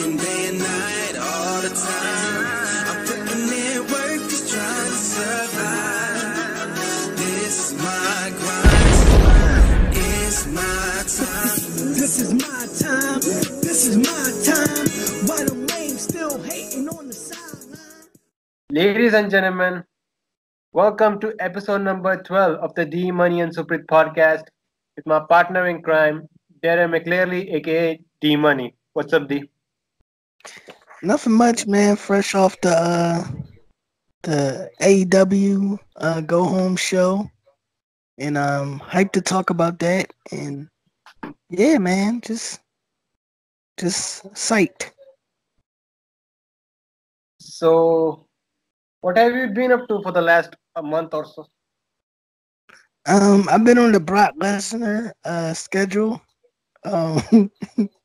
him day and night, all the time. I'm putting in work, just trying to survive. This is my grind, it's my time. This is my time, this is my time. Why the lame still hating on the sideline? Ladies and gentlemen, welcome to episode number 12 of the D Money and Suprit podcast with my partner in crime, Darren McClearly, aka D Money. What's up, D? Nothing much, man. Fresh off the AEW go home show, and hyped to talk about that. And yeah, man, just psyched. So, what have you been up to for the last a month or so? I've been on the Brock Lesnar schedule.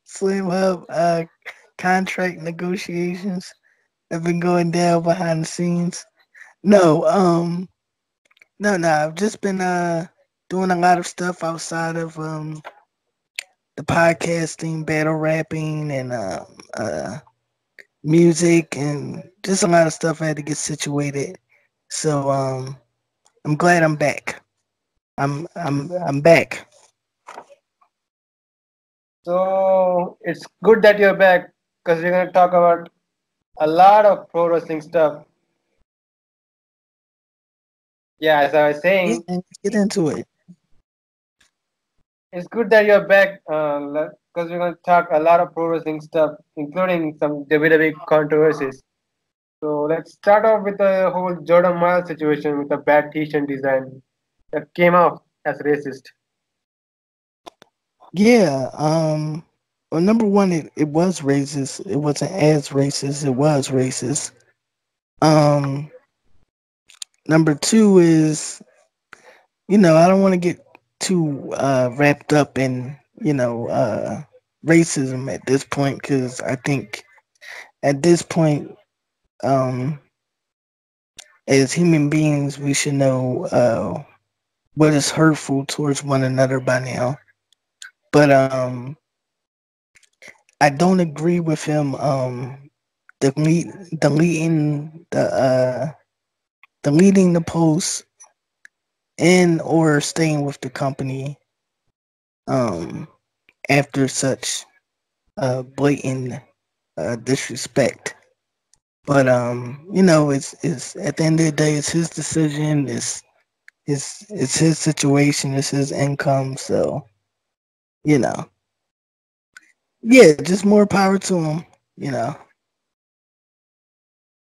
Slamhub contract negotiations have been going down behind the scenes. No, no. I've just been doing a lot of stuff outside of the podcasting, battle rapping, and music, and just a lot of stuff I had to get situated. So I'm glad I'm back. I'm back. So, it's good that you're back because we're going to talk about a lot of pro wrestling stuff. Yeah, as I was Yeah, saying, let's get into it. it's good that you're back because we're going to talk a lot of pro wrestling stuff, including some WWE controversies. So let's start off with the whole Jordan Myles situation with the bad T-shirt design that came off as racist. Yeah. Well, number one, it was racist. It wasn't as racist. It was racist. Um, Number two is, I don't want to get too wrapped up in, racism at this point, because I think at this point, um, as human beings, we should know what is hurtful towards one another by now. But I don't agree with him deleting deleting the post and or staying with the company um after such blatant disrespect. But it's at the end of the day, it's his decision. It's his situation. It's his income. So you know, yeah, just more power to him. You know.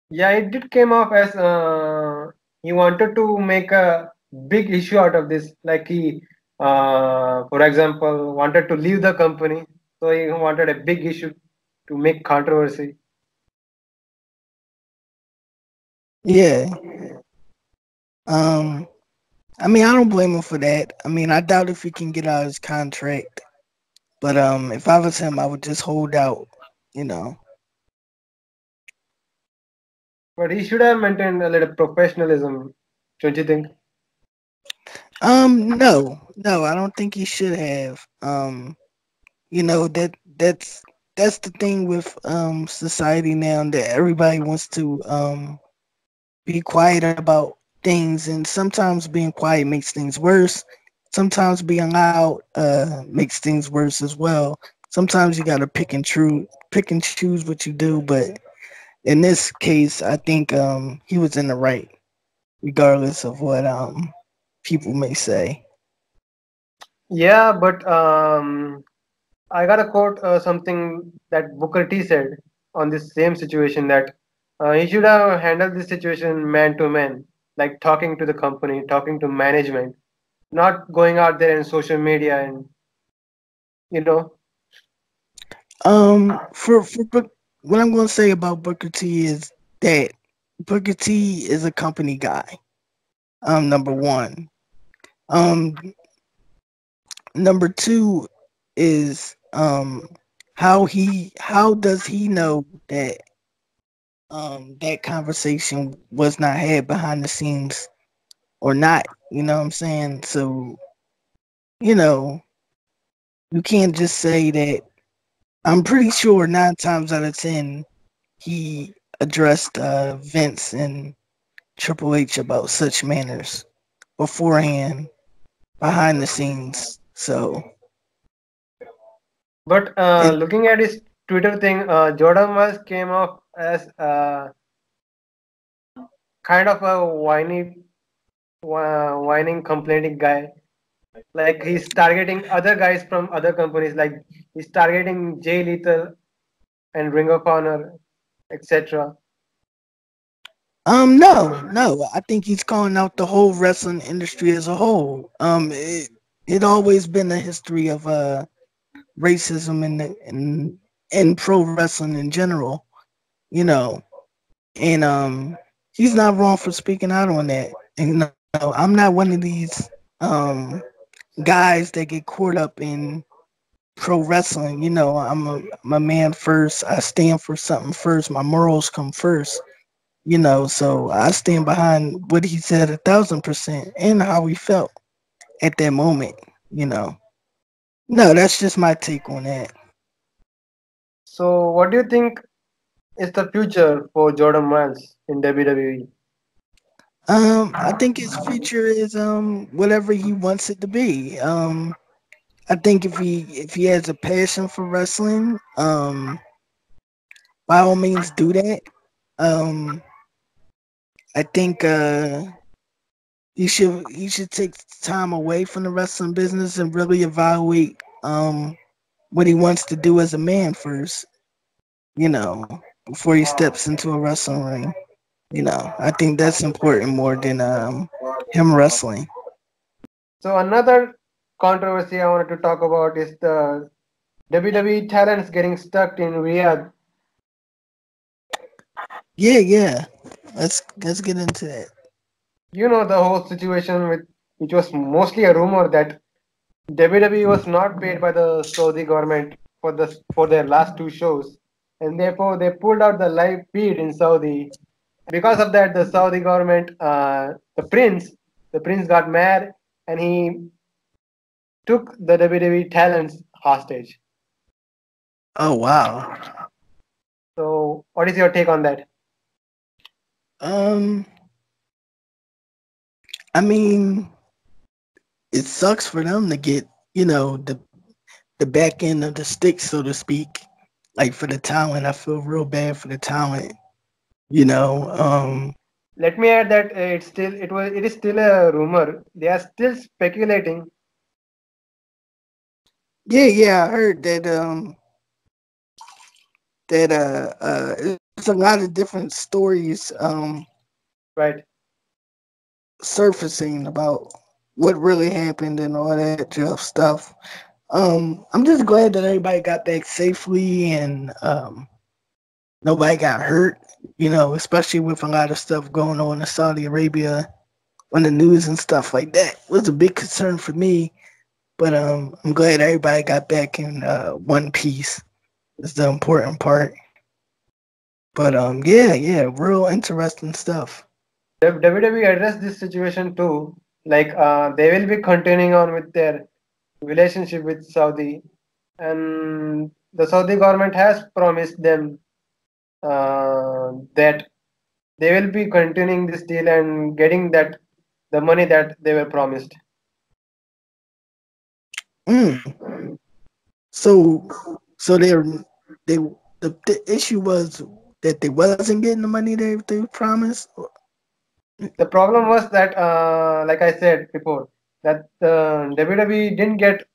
Yeah, it did came off as he wanted to make a big issue out of this. Like he, for example, wanted to leave the company, so he wanted a big issue to make controversy. Yeah. Um. I mean, I don't blame him for that. I mean, I doubt if he can get out of his contract. But if I was him, I would just hold out. You know. But he should have maintained a little professionalism, don't you think? No, I don't think he should have. That's the thing with society now, that everybody wants to be quiet about things, and sometimes being quiet makes things worse. Sometimes being loud makes things worse as well. Sometimes you gotta pick and choose what you do, but in this case, I think he was in the right, regardless of what people may say. Yeah, but I got a quote something that Booker T said on this same situation that he should have handled this situation man to man, like talking to the company, talking to management, not going out there in social media and you know. What I'm going to say about Booker T is that Booker T is a company guy. Number one. Um, Number two is how does he know that that conversation was not had behind the scenes or not? You know what I'm saying? So you know you can't just say that I'm pretty sure 9 times out of 10 he addressed Vince and Triple H about such manners beforehand, behind the scenes. So But it looking at his Twitter thing, Jordan Myles came off as kind of a whining, complaining guy. Like he's targeting other guys from other companies. Like he's targeting Jay Lethal and Ring of Honor, etc. no, I think he's calling out the whole wrestling industry as a whole. It always been a history of racism in pro wrestling in general, you know. And he's not wrong for speaking out on that. And I'm not one of these um guys that get caught up in pro wrestling. I'm a man first. I stand for something first. My morals come first. So I stand behind what he said 1,000% and how he felt at that moment. You know, no, that's just my take on that. So, what do you think is the future for Jordan Myles in WWE? I think his future is whatever he wants it to be. I think if he has a passion for wrestling, by all means do that. Um, I think he should take time away from the wrestling business and really evaluate what he wants to do as a man first. Before he steps into a wrestling ring. I think that's important more than him wrestling. So, another controversy I wanted to talk about is the WWE talents getting stuck in Riyadh. Yeah. Let's get into that. You know the whole situation with which was mostly a rumor that WWE was not paid by the Saudi government for their last two shows, and therefore they pulled out the live feed in Saudi. Because of that, the Saudi government, the prince got mad, and he took the WWE talents hostage. Oh wow. So, what is your take on that? Um, I mean, it sucks for them to get the back end of the stick, so to speak. Like for the talent, I feel real bad for the talent. You know, Let me add that it is still a rumor. They are still speculating. yeah. I heard that there's a lot of different stories Right. surfacing about what really happened and all that stuff. I'm just glad that everybody got back safely and nobody got hurt. Especially with a lot of stuff going on in Saudi Arabia on the news and stuff like that. It was a big concern for me, but I'm glad everybody got back in one piece. Is the important part. But yeah, real interesting stuff. WWE addressed this situation too. Like they will be continuing on with their relationship with Saudi, and the Saudi government has promised them that they will be continuing this deal and getting that the money that they were promised. Mm. So so they the issue was that they wasn't getting the money they promised. The problem was that, like I said before, that WWE didn't get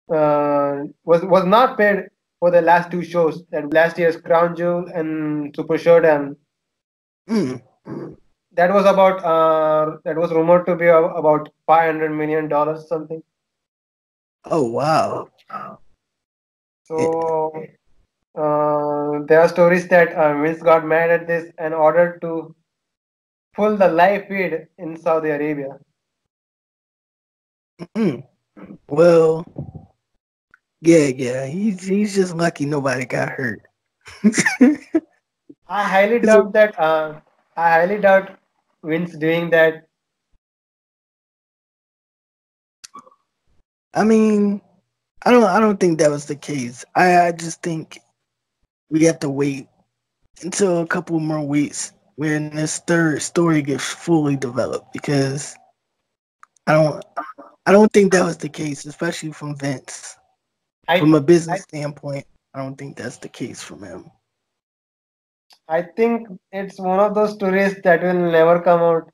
was not paid for the last two shows. That last year's Crown Jewel and Super Showdown. Mm. That was rumored to be about $500 million something. Oh wow. Eh, So there are stories that Vince got mad at this and ordered to pull the live feed in Saudi Arabia. mm. Well, yeah. He's just lucky nobody got hurt. I highly 'Cause doubt that. I highly doubt Vince doing that. I mean, I don't think that was the case. I just think we have to wait until a couple more weeks when this third story gets fully developed because I don't I don't think that was the case, especially from Vince. From I a business standpoint, I don't think that's the case from him. I think it's one of those stories that will never come out.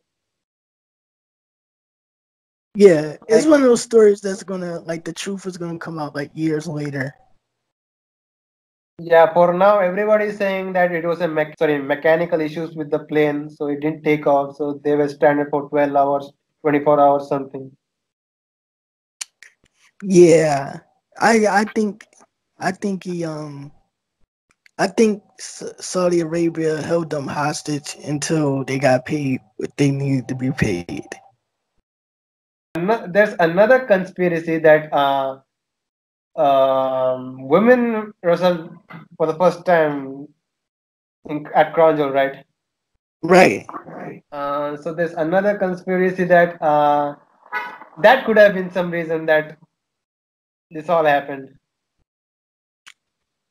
Yeah, it's Like, one of those stories that's gonna like the truth is gonna come out like years later. yeah, for now, everybody is saying that it was a mechanical issues with the plane, so it didn't take off. So they were stranded for 12 hours, 24 hours, something. Yeah, I think he I think Saudi Arabia held them hostage until they got paid what they needed to be paid. There's another conspiracy that women wrestled for the first time at Crown Jewel, right? Right. So there's another conspiracy that that could have been some reason that this all happened.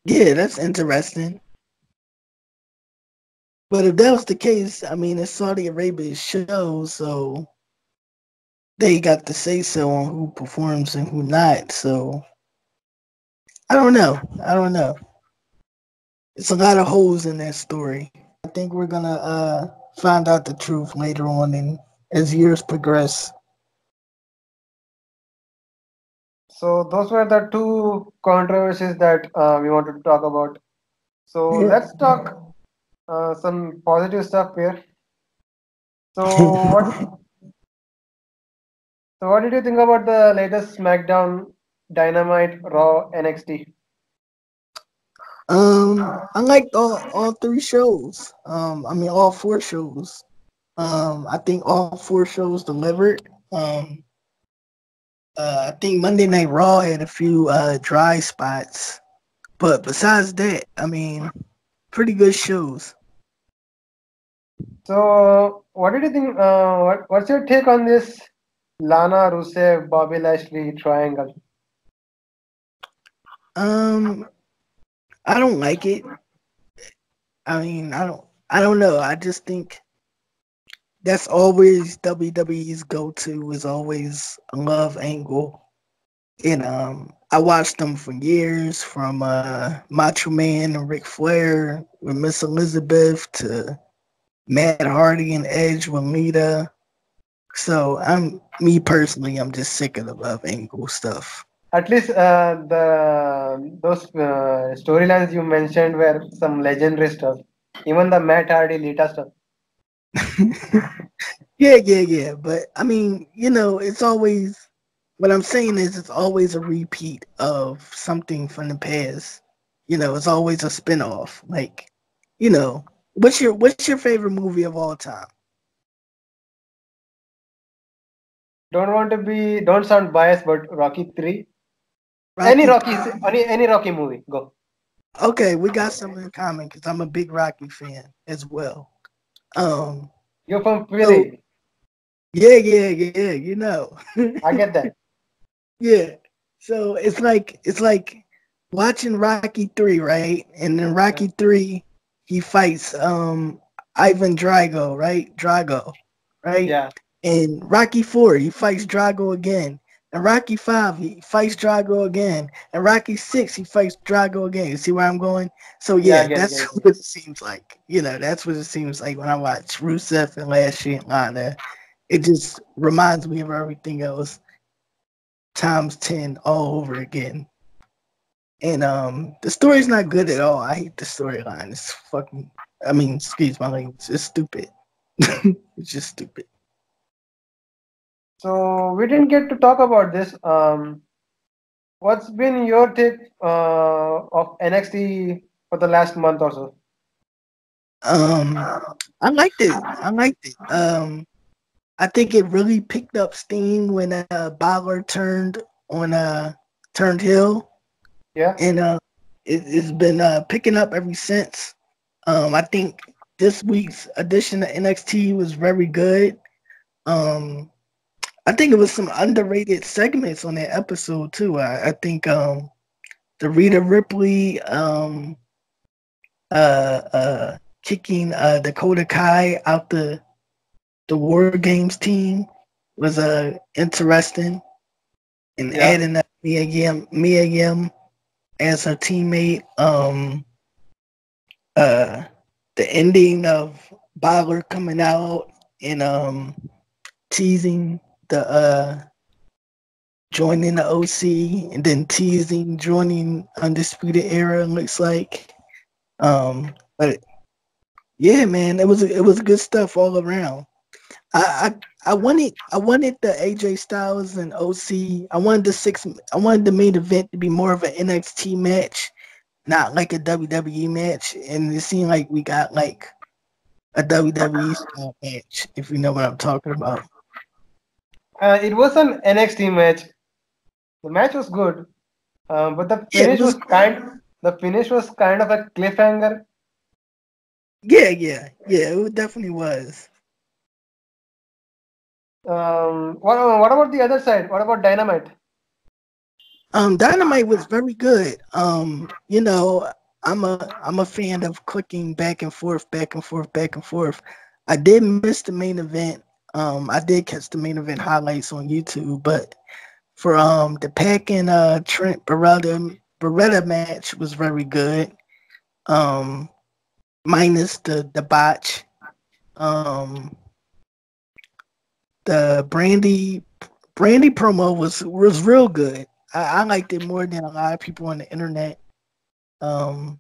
Yeah, that's interesting. But if that was the case, I mean, it's Saudi Arabia's show, so they got to say so on who performs and who not. So I don't know. I don't know. It's a lot of holes in that story. I think we're gonna find out the truth later on, and as years progress. So those were the two controversies that we wanted to talk about. So Yeah. let's talk some positive stuff here. So what did you think about the latest SmackDown, Dynamite, Raw, NXT? I liked all three shows. I mean all four shows. I think all four shows delivered. I think Monday Night Raw had a few dry spots, but besides that, I mean, pretty good shows. So what did you think? What's your take on this Lana Rusev, Bobby Lashley triangle? Um, I don't like it. I mean, I don't know. I just think that's always WWE's go-to is always a love angle. And I watched them for years, from Macho Man and Ric Flair with Miss Elizabeth to Matt Hardy and Edge with Lita. So I'm me personally, I'm just sick of the love angle stuff. At least the those storylines you mentioned were some legendary stuff. Even the Matt Hardy Lita stuff. Yeah. But I mean, it's always what I'm saying is it's always a repeat of something from the past. It's always a spinoff. Like, you know, what's your favorite movie of all time? Don't sound biased, but Rocky 3. Rocky. Any Rocky movie, go. Okay, we got something in common because I'm a big Rocky fan as well. Um, You're from so Philly. yeah. I get that. Yeah. So it's like watching Rocky 3, right? And then Yeah. Rocky 3, he fights Ivan Drago, right? Drago, right? Yeah. And Rocky 4, he fights Drago again. And Rocky 5, he fights Drago again. And Rocky 6, he fights Drago again. You see where I'm going? So Yeah, I yeah, get it, that's get it. what it seems like. That's what it seems like when I watch Rusev and Lashley and Lana. It just reminds me of everything else times 10 all over again. And the story's not good at all. I hate the storyline. It's fucking I mean, excuse my language. It's stupid. It's just stupid. So we didn't get to talk about this. What's been your take of NXT for the last month or so? Um I liked it. I think it really picked up steam when Balor turned heel, Yeah. and it's been picking up ever since. I think this week's edition of NXT was very good. Um I think it was some underrated segments on that episode too. I think the Rita Ripley kicking Dakota Kai out the War Games team was interesting, and Yeah. adding up Mia Yim as her teammate. Uh, the ending of Balor coming out and teasing the joining the OC and then teasing joining Undisputed Era looks like. But yeah, man, it was good stuff all around. I wanted the AJ Styles and OC. I wanted the main event to be more of an NXT match, not like a WWE match. And it seemed like we got like a WWE style match, if you know what I'm talking about. It was an NXT match. The match was good, but Yeah, it was. the finish was kind of a cliffhanger. Yeah. It definitely was. What about the other side? What about Dynamite? Dynamite was very good. I'm a fan of clicking back and forth, back and forth, back and forth. I did miss the main event. I did catch the main event highlights on YouTube, but for the Pac and Trent Beretta match was very good. Um, minus the botch. Um, the Brandy promo was real good. I liked it more than a lot of people on the internet um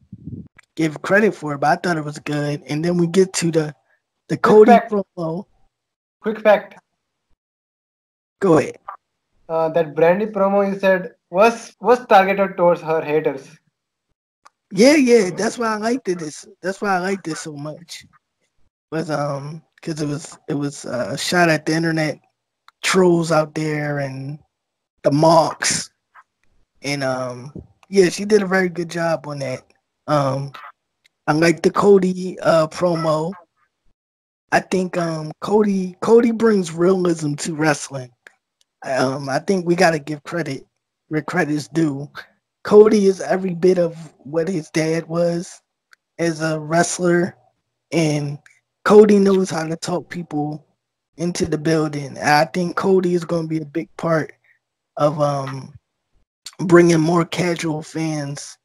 give credit for it, but I thought it was good. And then we get to the Quick Cody fact. promo. Quick fact. Go ahead. That Brandy promo you said was targeted towards her haters. Yeah. That's why I liked it so much. Was because it was shot at the internet trolls out there and the marks and yeah, she did a very good job on that. Um, I like the Cody promo. I think Cody brings realism to wrestling. I think we got to give credit where credit's due. Cody is every bit of what his dad was as a wrestler, and Cody knows how to talk people into the building. And I think Cody is going to be a big part of bringing more casual fans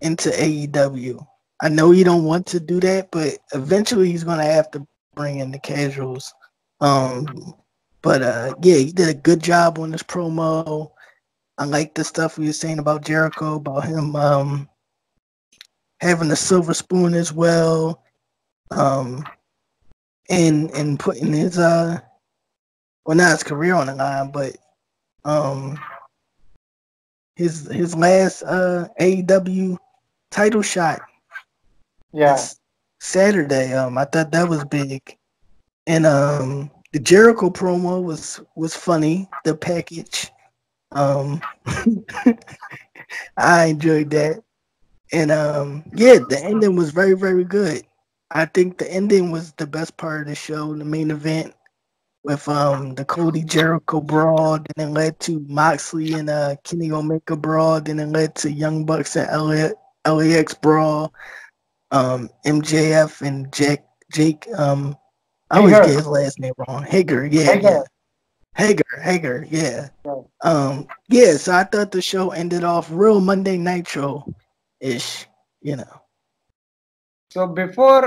into AEW. I know he don't want to do that, but eventually he's going to have to bring in the casuals. Um, but yeah, he did a good job on this promo. I like the stuff we were saying about Jericho, about him having a silver spoon as well, um, and putting his well, not his career on the line, but um, his last AEW title shot Yeah. this Saturday. I thought that was big, and the Jericho promo was funny. The package, um, I enjoyed that. And yeah, the ending was very, very good. I think the ending was the best part of the show, the main event with the Cody Jericho brawl, then it led to Moxley and Kenny Omega brawl, then it led to Young Bucks and LAX brawl, MJF and Jake I always get Hager. his last name wrong. Yeah. Hager. Hager, yeah. Yeah. Yeah, so I thought the show ended off real Monday Nitro ish, you know. So before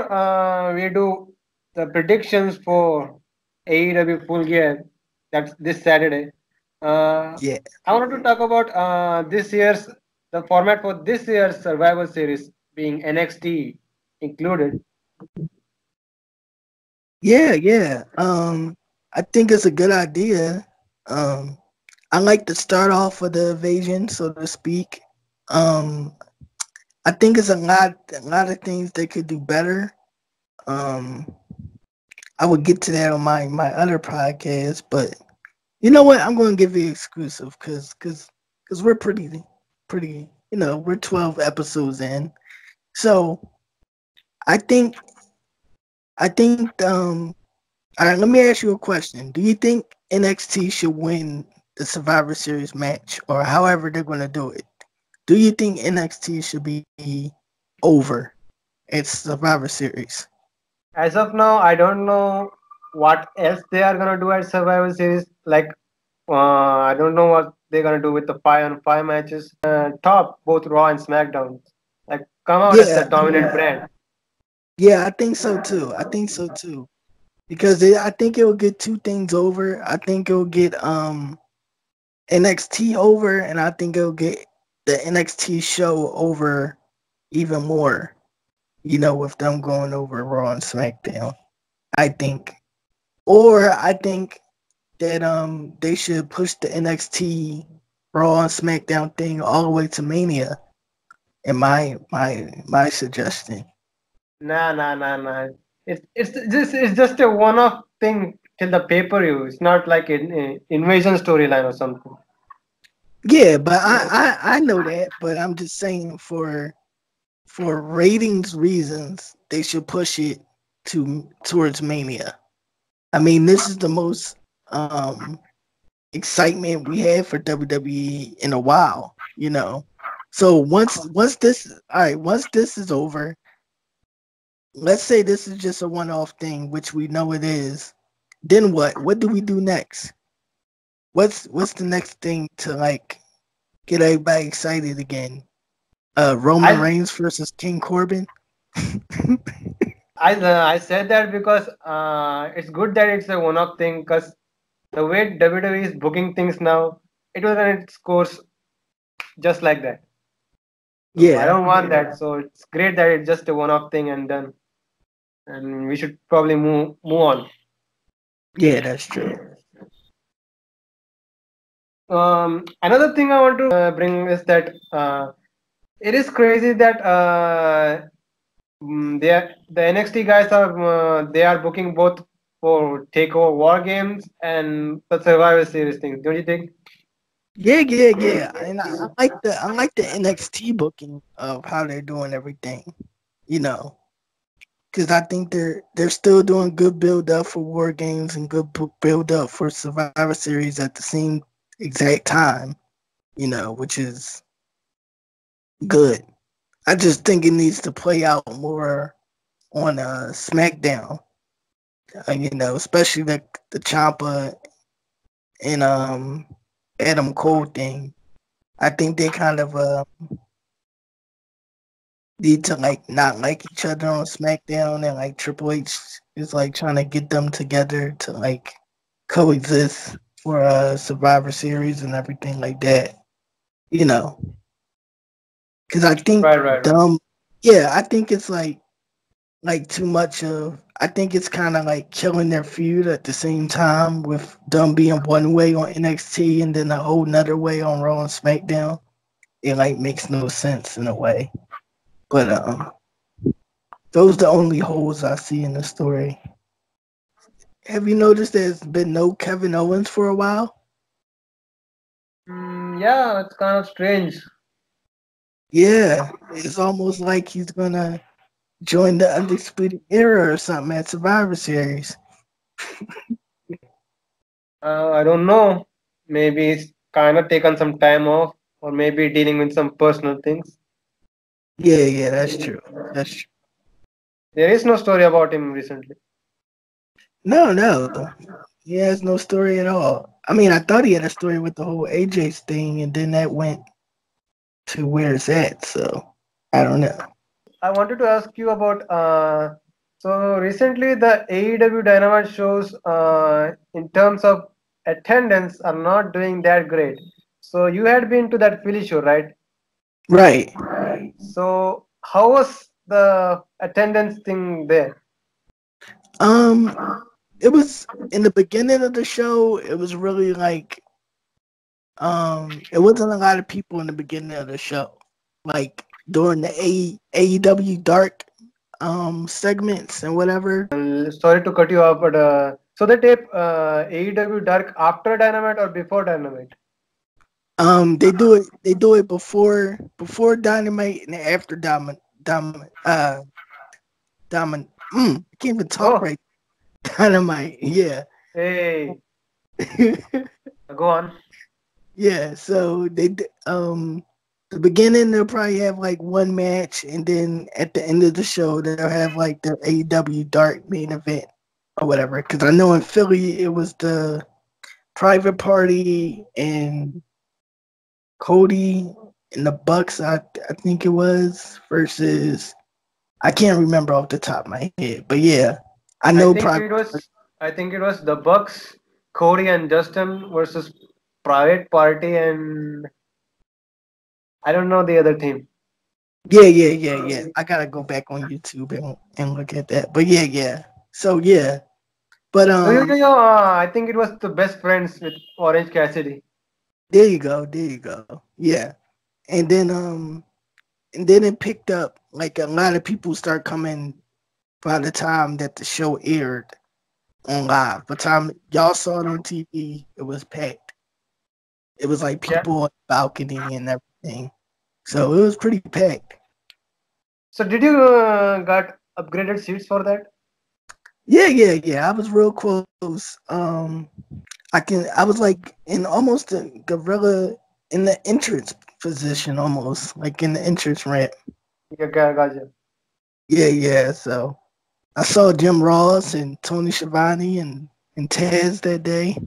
we do the predictions for AEW Full Gear, that's this Saturday, Yeah. I wanted to talk about this year's the format for this year's Survivor Series being NXT included. Yeah. I think it's a good idea. Um I like to start off with the evasion, so to speak. Um I think it's a lot of things they could do better. Um I would get to that on my other podcast, but you know what? I'm going to give you exclusive because we're pretty. We're 12 episodes in, so I think I think All right, let me ask you a question. Do you think NXT should win the Survivor Series match, or however they're going to do it? Do you think NXT should be over at Survivor Series? As of now, I don't know what else they are gonna do at Survivor Series. Like, I don't know what they're gonna do with the 5-on-5 matches. Top both Raw and SmackDown. Like, come out as the Yeah, dominant brand. yeah, I think so too. I think so too. Because I think it will get two things over. I think it will get NXT over, and I think it'll get the NXT show over even more. You know, with them going over Raw and SmackDown. I think, or I think that they should push the NXT Raw and SmackDown thing all the way to Mania. In my suggestion. Nah, nah, nah, nah. It's just a one-off thing till the pay-per-view. It's not like an invasion storyline or something. Yeah, but I know that, but I'm just saying for ratings reasons, they should push it towards Mania. I mean, this is the most excitement we had for WWE in a while, you know. So once this all right, once this is over, let's say this is just a one-off thing, which we know it is. Then what? What do we do next? What's the next thing to like get everybody excited again? Roman I Reigns versus King Corbin. I said that because it's good that it's a one-off thing. Because the way WWE is booking things now, it was in its course just like that. So I Yeah, don't want that. So it's great that it's just a one-off thing and done. And we should probably move on. yeah, that's true. Another thing I want to bring is that it is crazy that the NXT guys they are booking both for Takeover War Games and the Survivor Series thing. Don't you think? Yeah. And I like the NXT booking of how they're doing everything. You know, because I think they're still doing good build up for War Games and good build up for Survivor Series at the same exact time. You know, which is good. I just think it needs to play out more on SmackDown. Especially the Ciampa and Adam Cole thing. I think they kind of need to like not like each other on SmackDown, and like Triple H is like trying to get them together to like coexist for Survivor Series and everything like that. You know, because I think Right, right, right. dumb. Yeah, I think it's like too much of. I think it's kind of like killing their feud at the same time with them being one way on NXT and then a whole nother way on Raw and SmackDown. It like makes no sense in a way. But those the only holes I see in the story. Have you noticed there's been no Kevin Owens for a while? Yeah, it's kind of strange. Yeah, it's almost like he's gonna join the Undisputed Era or something at Survivor Series. I don't know. Maybe he's kind of taken some time off, or maybe dealing with some personal things. Yeah, that's true. That's true. There is no story about him recently. No, he has no story at all. I mean, I thought he had a story with the whole AJ's thing, and then that went to where it's at. So I don't know. I wanted to ask you about so recently the AEW Dynamite shows in terms of attendance are not doing that great. So you had been to that Philly show, right? Right. So how was the attendance thing there? Um, it was in the beginning of the show. It was really like it wasn't a lot of people in the beginning of the show. Like during the AEW Dark segments and whatever. Sorry to cut you off, but so they tape AEW Dark after Dynamite or before Dynamite? They do it before Dynamite and after Diamond I can't even talk Oh, right. Dynamite. Yeah. Hey, go on. Yeah, so the beginning they'll probably have like one match, and then at the end of the show they'll have like the AEW Dark main event or whatever. Because I know in Philly it was the Private Party and Cody and the Bucks. I think it was versus I can't remember off the top of my head, but yeah, I I know think Private. it was I think it was the Bucks, Cody and Justin versus Private Party and I don't know the other team. Yeah. I gotta go back on YouTube and look at that. But yeah. So yeah, but I think it was the best friends with Orange Cassidy. there you go. Yeah. And then and then it picked up like a lot of people start coming by the time that the show aired on live. By the time y'all saw it on TV, it was packed. It was like Yeah. people on the balcony and everything. So it was pretty packed. So did you got upgraded seats for that? Yeah. I was real close. I was like in almost a gorilla in the entrance position, almost like in the entrance ramp. Yeah, gotcha. Yeah. So I saw Jim Ross and Tony Schiavone and Taz that day,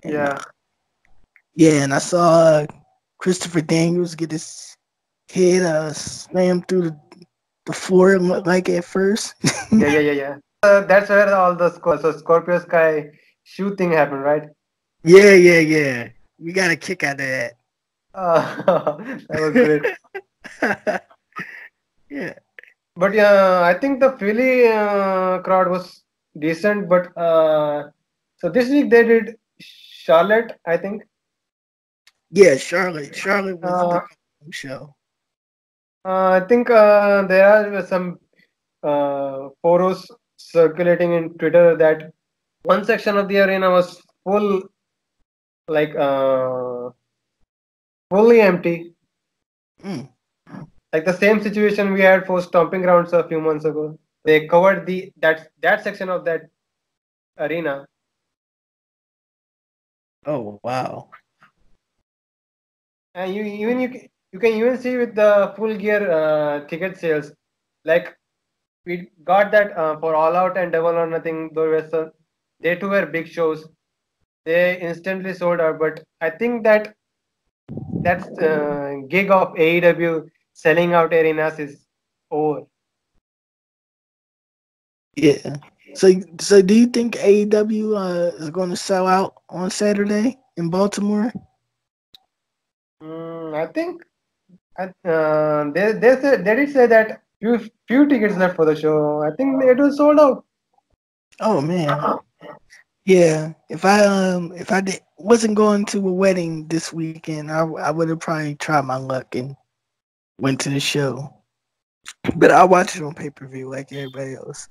and Yeah. yeah, and I saw Christopher Daniels get his head slammed through the floor like at first. Yeah. That's where all the Scorpio Sky shoe thing happened, right? Yeah. We got a kick out of that. That was great. Yeah. But yeah, I think the Philly crowd was decent. But so this week they did Charlotte, I think. Yeah, Charlotte. Charlotte was Uh, the show. I think there are some photos circulating in Twitter that one section of the arena was like fully empty, Mm. like the same situation we had for Stomping Grounds a few months ago. They covered that section of that arena, Oh wow. and you can even see with the full gear ticket sales, like we got that for All Out and Double or Nothing. They too were big shows. They instantly sold out, but I think that's gig of AEW selling out arenas is over. Yeah. So do you think AEW is going to sell out on Saturday in Baltimore? I think they did say that few tickets left for the show. I think it was sold out. Oh man. Yeah. If I wasn't going to a wedding this weekend, I would have probably tried my luck and went to the show. But I watch it on pay-per-view like everybody else.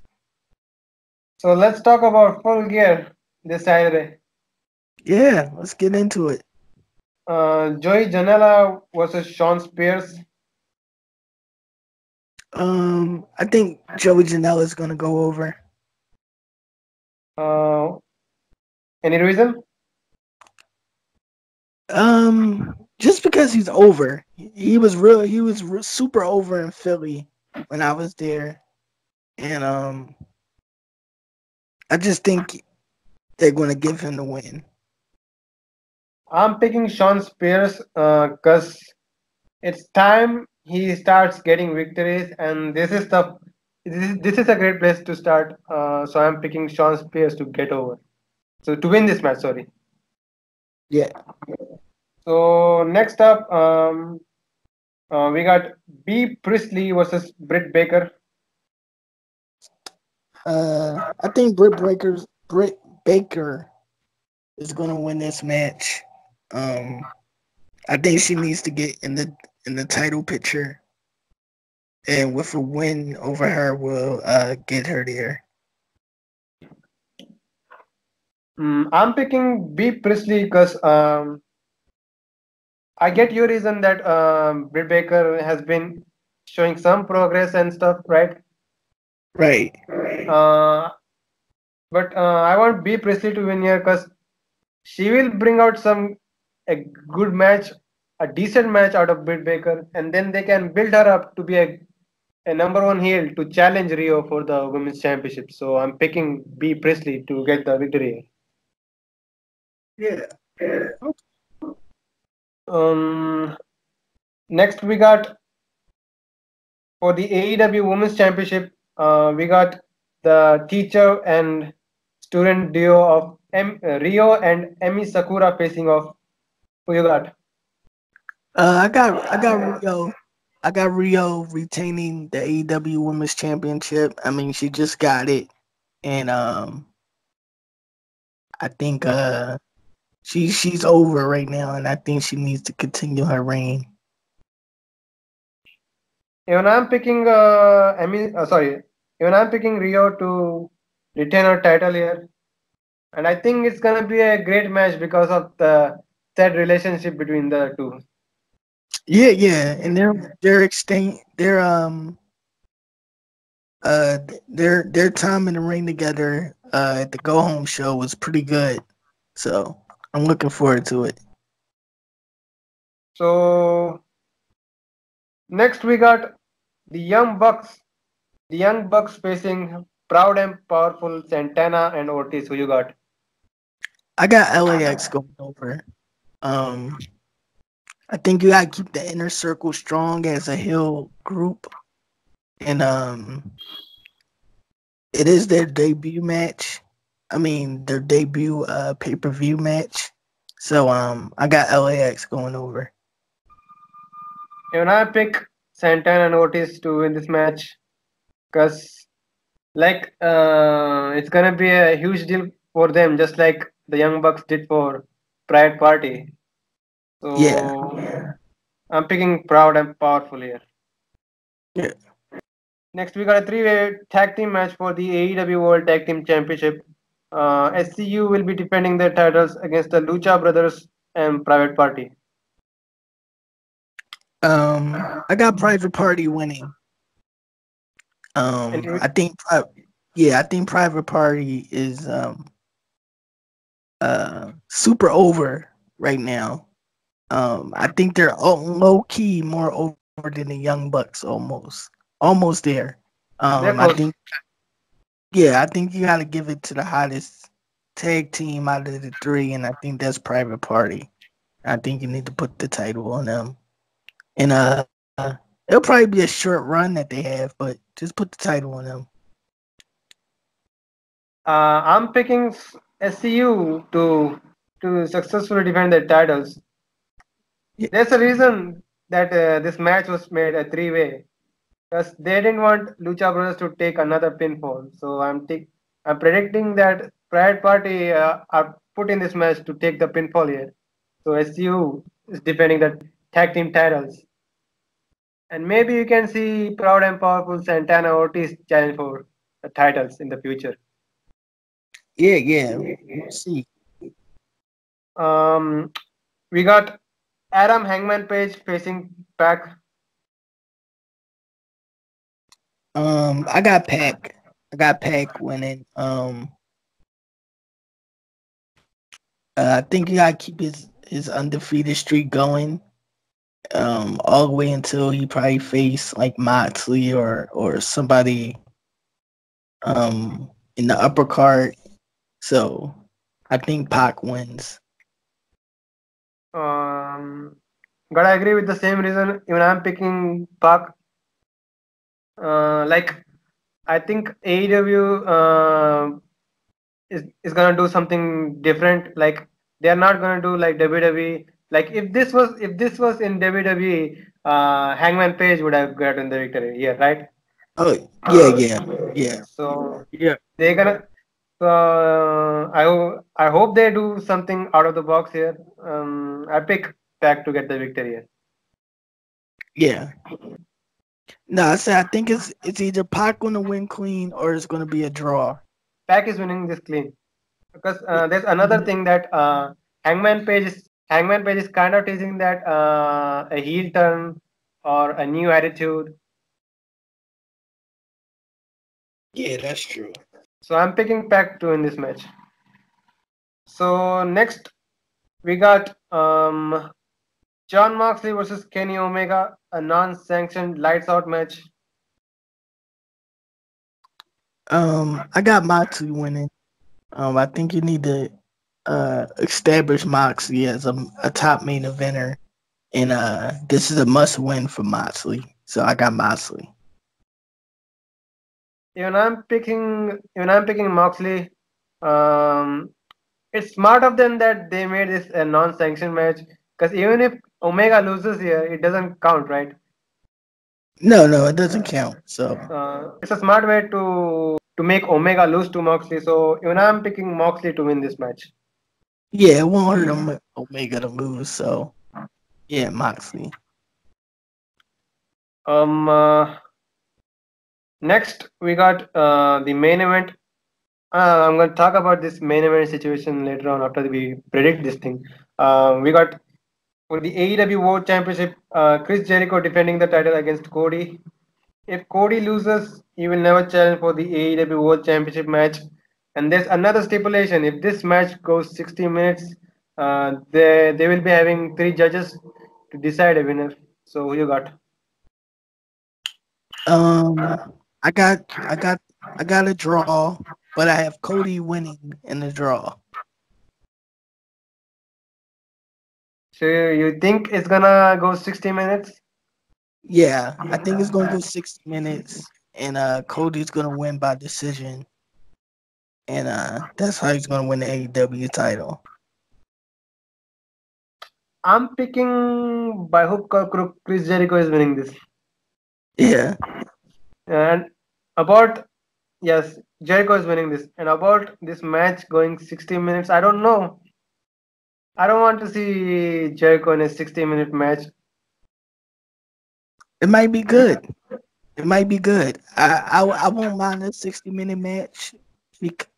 So let's talk about Full Gear this Saturday. Yeah, let's get into it. Joey Janela versus Sean Spears. I think Joey Janela is gonna go over. Uh, any reason? Just because he's over. He was super over in Philly when I was there, and I just think they're gonna give him the win. I'm picking Sean Spears because it's time he starts getting victories, and this is a great place to start. So I'm picking Sean Spears to get over. So to win this match, sorry. Yeah. So next up, we got B Priestley versus Britt Baker. I think Britt Baker is gonna win this match. Um, I think she needs to get in the title picture, and with a win over her will get her there. I'm picking B Priestley because I get your reason that Britt Baker has been showing some progress and stuff, right? Right. Uh, But I want B Presley to win here because she will bring out a good match, a decent match out of Britt Baker, and then they can build her up to be a number one heel to challenge Rio for the women's championship. So I'm picking B Presley to get the victory. Yeah. Um, Next we got for the AEW Women's Championship, we got the teacher and student duo of Rio and Emi Sakura facing off. Who you got? I got Rio. I got Rio retaining the AEW Women's Championship. I mean, she just got it, and I think she's over right now, and I think she needs to continue her reign. Even I'm picking even I'm picking Rio to retain her title here, and I think it's gonna be a great match because of the sad relationship between the two. Yeah, yeah, and they're extending uh their time in the ring together at the Go Home show was pretty good, so I'm looking forward to it. So next we got the Young Bucks. The Young Bucks facing proud and powerful Santana and Ortiz. Who you got? I got LAX going over. Um, I think you gotta keep the inner circle strong as a heel group, and it is their debut match. I mean, their debut pay per view match. So I got LAX going over. Even I pick Santana and Ortiz to win this match because it's gonna be a huge deal for them, just like the Young Bucks did for Pride Party. Yeah, So I'm picking proud and powerful here. yeah. Next, we got a three-way tag team match for the AEW World Tag Team Championship. SCU will be defending their titles against the Lucha Brothers and Private Party. I got Private Party winning. And I think, yeah, I think Private Party is super over right now. I think they're low key more over than the Young Bucks, almost there. they're I close. think, yeah, I think you got to give it to the hottest tag team out of the three, and I think that's Private Party. I think you need to put the title on them, and it'll probably be a short run that they have, but just put the title on them. I'm picking SCU to successfully defend their titles. Yeah, There's a reason that this match was made a three-way because they didn't want Lucha Brothers to take another pinfall. So I'm predicting that Pride Party are put in this match to take the pinfall here. So SCU is defending the tag team titles, and maybe you can see Proud and Powerful Santana Ortiz challenge for the titles in the future. yeah. We'll see. Um, we got Adam Hangman Page facing Pac. I got Pack. I got Pack winning. I think you gotta keep his undefeated streak going. All the way until he probably face like Moxley or somebody in the upper card. So I think Pac wins. Um, Gotta agree with the same reason. Even I'm picking Pac. Like I think AEW is gonna do something different. Like they are not gonna do like WWE. Like if this was in WWE, Hangman Page would have gotten the victory here, right? Oh yeah. So Yeah. they're gonna. So I hope they do something out of the box here. I pick Pac to get the victory here. Yeah. No, I think it's either Pac gonna win clean or it's gonna be a draw. Pac is winning this clean because there's another thing that Hangman Page is kind of teasing that a heel turn or a new attitude. Yeah, that's true. So I'm picking Pac to win this match. So next we got John Moxley versus Kenny Omega, a non-sanctioned lights out match. I got Moxley winning. I think you need to establish Moxley as a top main eventer, and this is a must win for Moxley. So I got Moxley. Even I'm picking Moxley. Um, it's smart of them that they made this a non-sanctioned match because even if Omega loses here, it doesn't count, right? No, no, it doesn't count. So It's a smart way to make Omega lose to Moxley. So even I'm picking Moxley to win this match. yeah, it won't hurt Omega to lose. So yeah, Moxley. Um, Next we got the main event. I'm going to talk about this main event situation later on after we predict this thing. We got for the AEW World Championship, Chris Jericho defending the title against Cody. If Cody loses, he will never challenge for the AEW World Championship match. And there's another stipulation: if this match goes 60 minutes, they will be having three judges to decide a winner. So who you got? Um, I got, I got, I got a draw, but I have Cody winning in the draw. So you think it's gonna go 60 minutes? Yeah, I think it's gonna go 60 minutes, and Cody's gonna win by decision, and that's how he's gonna win the AEW title. I'm picking by hook or crook. Chris Jericho is winning this. Yeah, And about yes, Jericho is winning this. And about this match going 60 minutes, I don't know. I don't want to see Jericho in a 60-minute match. it might be good. It might be good. I won't mind a 60-minute match bec-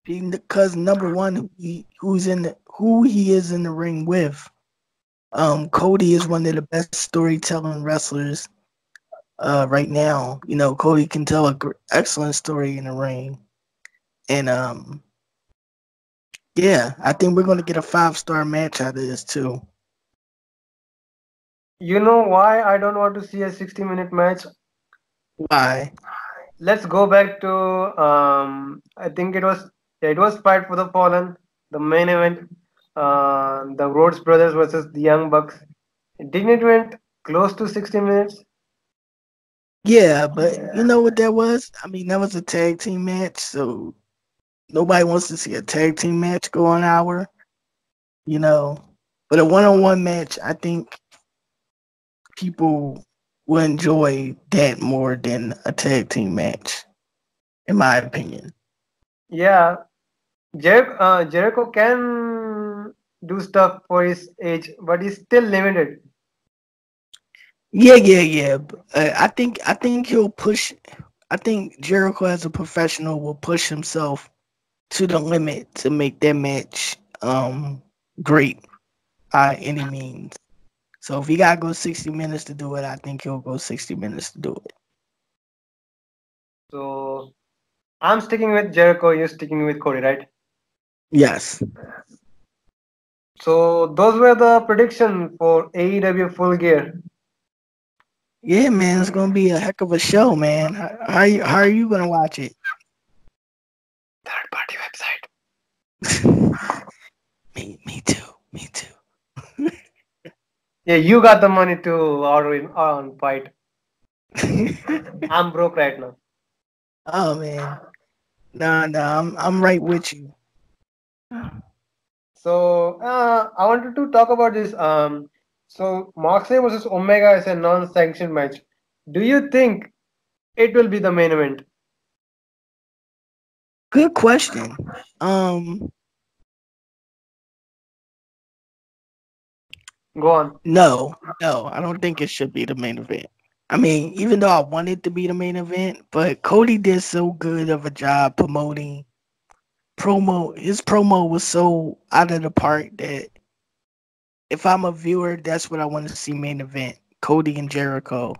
because number one, who he is in the ring with. Cody is one of the best storytelling wrestlers right now. You know, Cody can tell a excellent story in the ring, and yeah, I think we're gonna get a 5-star match out of this too. You know why I don't want to see a 60-minute match? Why? Let's go back to I think it was Fight for the Fallen, the main event, the Rhodes Brothers versus the Young Bucks. Didn't it went close to 60 minutes? Yeah, but you know what that was? I mean, that was a tag team match, so nobody wants to see a tag team match go an hour, you know. But a one-on-one match, I think people will enjoy that more than a tag team match, in my opinion. Yeah, Jericho can do stuff for his age, but he's still limited. Yeah, yeah, yeah. I think he'll push. I think Jericho, as a professional, will push himself to the limit to make that match great by any means. So if he gotta go 60 minutes to do it, I think he'll go 60 minutes to do it. So I'm sticking with Jericho. You're sticking with Cody, right? Yes. So those were the prediction for AEW Full Gear. Yeah, man, it's gonna be a heck of a show, man. How are you gonna watch it? Third party website. Me too. Me Yeah, you got the money to order in on fight. too. I'm broke right now. Oh man. Nah, I'm right with you. So I wanted to talk about this. So Moxley versus Omega is a non-sanctioned match. Do you think it will be the main event? Good question. Um, Go on. no, I don't think it should be the main event. I mean, even though I want it to be the main event, but Cody did so good of a job promoting promo. His promo was so out of the park that if I'm a viewer, that's what I want to see main event. Cody and Jericho.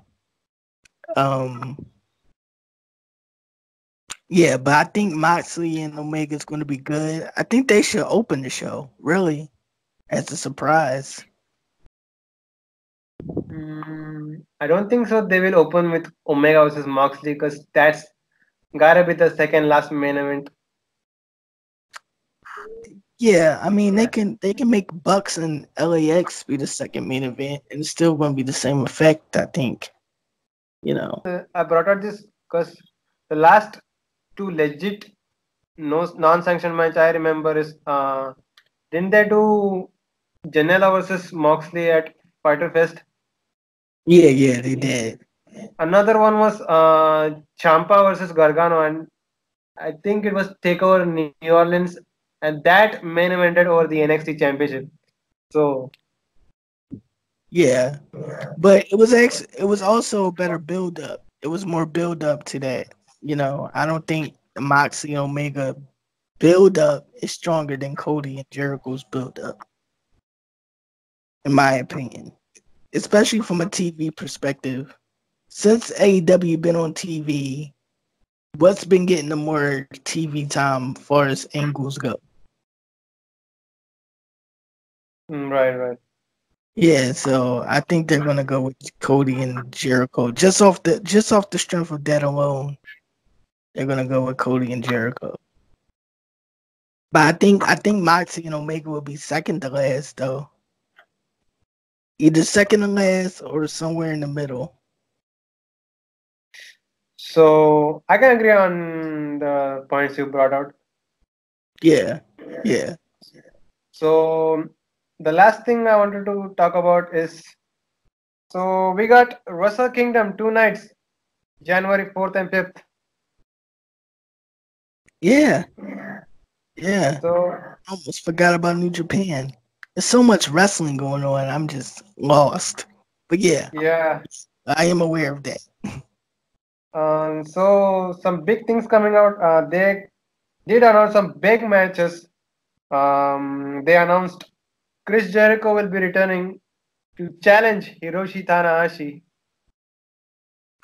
Um, Yeah, but I think Moxley and Omega is going to be good. I think they should open the show, really, as a surprise. I don't think so. They will open with Omega versus Moxley because that's gotta be the second last main event. Yeah, I mean they can make Bucks and LAX be the second main event, and it's still going to be the same effect. I think. You know. I brought out this because the last two legit no non-sanctioned match I remember is didn't they do Janela versus Moxley at Fighter Fest? Yeah, yeah, they did. Another one was Champa versus Gargano, and I think it was Takeover New Orleans, and that main evented over the NXT Championship. So Yeah, but it was also a better build up. It was more build up to that. I don't think the Moxley Omega build up is stronger than Cody and Jericho's build up, in my opinion. Especially from a TV perspective. Since AEW been on TV, what's been getting the more TV time as far as angles go? right, right. Yeah, so I think they're gonna go with Cody and Jericho just off the strength of that alone. They're gonna go with Cody and Jericho. But I think Moxie and Omega will be second to last though. Either second to last or somewhere in the middle. So I can agree on the points you brought out. Yeah. Yeah. So the last thing I wanted to talk about is so we got Wrestle Kingdom 2 nights, January 4th and 5th. Yeah. Yeah. So I almost forgot about New Japan. There's so much wrestling going on, I'm just lost. But yeah, yeah, I am aware of that. so some big things coming out. They did announce some big matches. They announced Chris Jericho will be returning to challenge Hiroshi Tanahashi.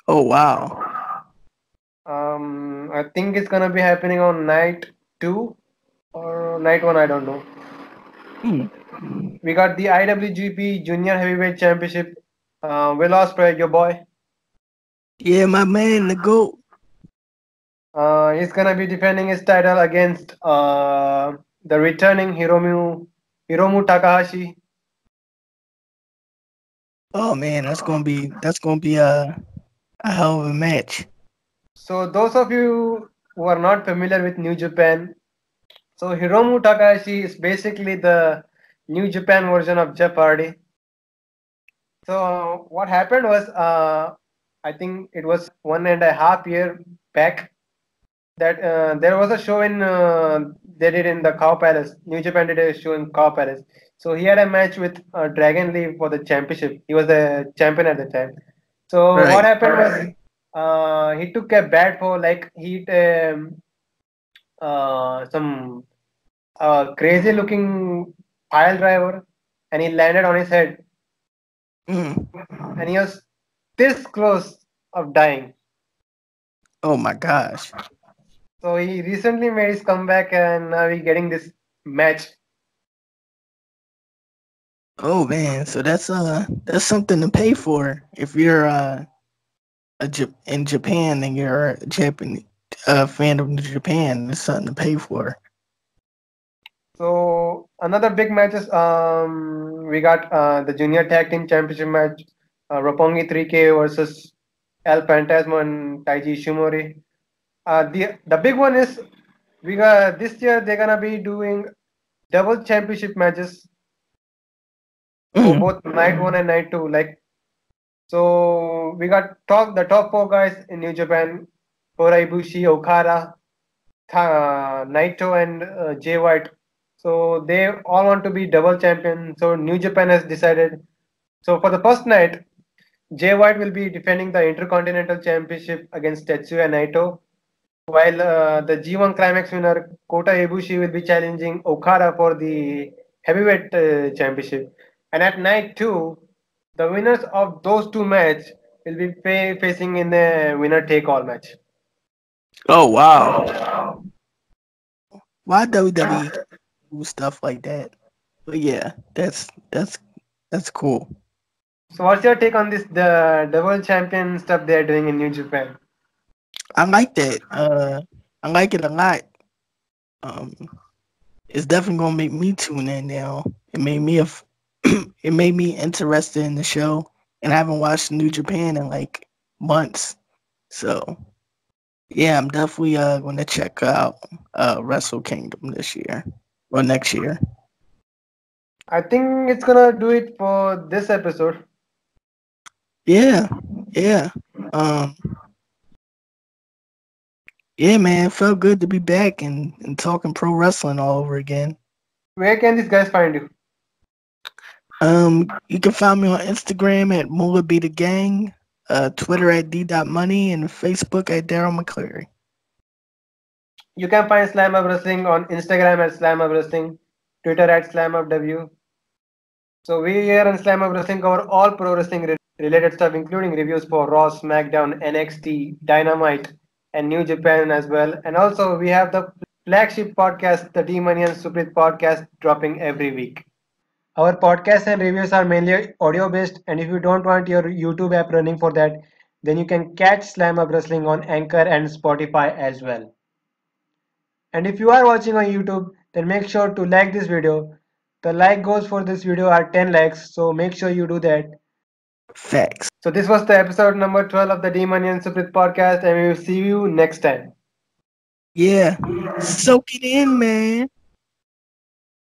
Oh wow. I think it's gonna be happening on night two or night one. I don't know. Hmm. We got the IWGP Junior Heavyweight Championship. Will Ospreay, your boy. Yeah, my man, the GOAT. He's gonna be defending his title against the returning Hiromu Takahashi. Oh man, that's gonna be a hell of a match. So those of you who are not familiar with New Japan, so Hiromu Takahashi is basically the New Japan version of Jeff Hardy. So what happened was, I think it was 1.5 year back that there was a show in they did in the Cow Palace. New Japan did a show in Cow Palace. So he had a match with Dragon Lee for the championship. He was the champion at the time. So what Right. happened was he took a bat for like he hit some crazy looking pile driver and he landed on his head Mm. and he was this close of dying. Oh my gosh. So he recently made his comeback and now he's getting this match. Oh man, so that's something to pay for if you're in Japan and you're a Japanese fan of Japan. It's something to pay for. So another big matches. We got the Junior Tag Team Championship match. Roppongi 3K versus El Phantasmo and Taiji Ishimori. The big one is we got this year they're gonna be doing double championship matches for Mm. both night one and night two. Like so, we got the top four guys in New Japan: Kora Ibushi, Okada, Naito, and Jay White. So they all want to be double champion. So New Japan has decided. So for the first night, Jay White will be defending the Intercontinental Championship against Tetsuya Naito, while the G1 Climax winner Kota Ibushi will be challenging Okada for the Heavyweight Championship. And at night two, the winners of those two matches will be facing in a winner take all match. Oh wow. Why WWE do stuff like that? But yeah, that's cool. So what's your take on this the world champion stuff they're doing in New Japan? I like that. I like it a lot. Um, it's definitely gonna make me tune in now. It made me it made me interested in the show, and I haven't watched New Japan in like months. So yeah, I'm definitely gonna check out Wrestle Kingdom this year or next year. I think it's gonna do it for this episode. Yeah, yeah. Um, yeah, man, it felt good to be back and talking pro wrestling all over again. Where can these guys find you? You can find me on Instagram at Mula Be the Gang, Twitter at D.Money, and Facebook at Daryl McCleary. You can find Slamhub Wrestling on Instagram at Slamhub Wrestling, Twitter at SlamHubW. So we here on Slamhub Wrestling cover all pro wrestling related stuff, including reviews for Raw, SmackDown, NXT, Dynamite, and New Japan as well. And also we have the flagship podcast, the D-Money and Suprit podcast, dropping every week. Our podcasts and reviews are mainly audio based, and if you don't want your YouTube app running for that, then you can catch Slam Up Wrestling on Anchor and Spotify as well. And if you are watching on YouTube, then make sure to like this video. The like goals for this video are 10 likes, so make sure you do that. Facts. So this was the episode number 12 of the Demon and Suprit podcast, and we will see you next time. Yeah. Soak it in, man.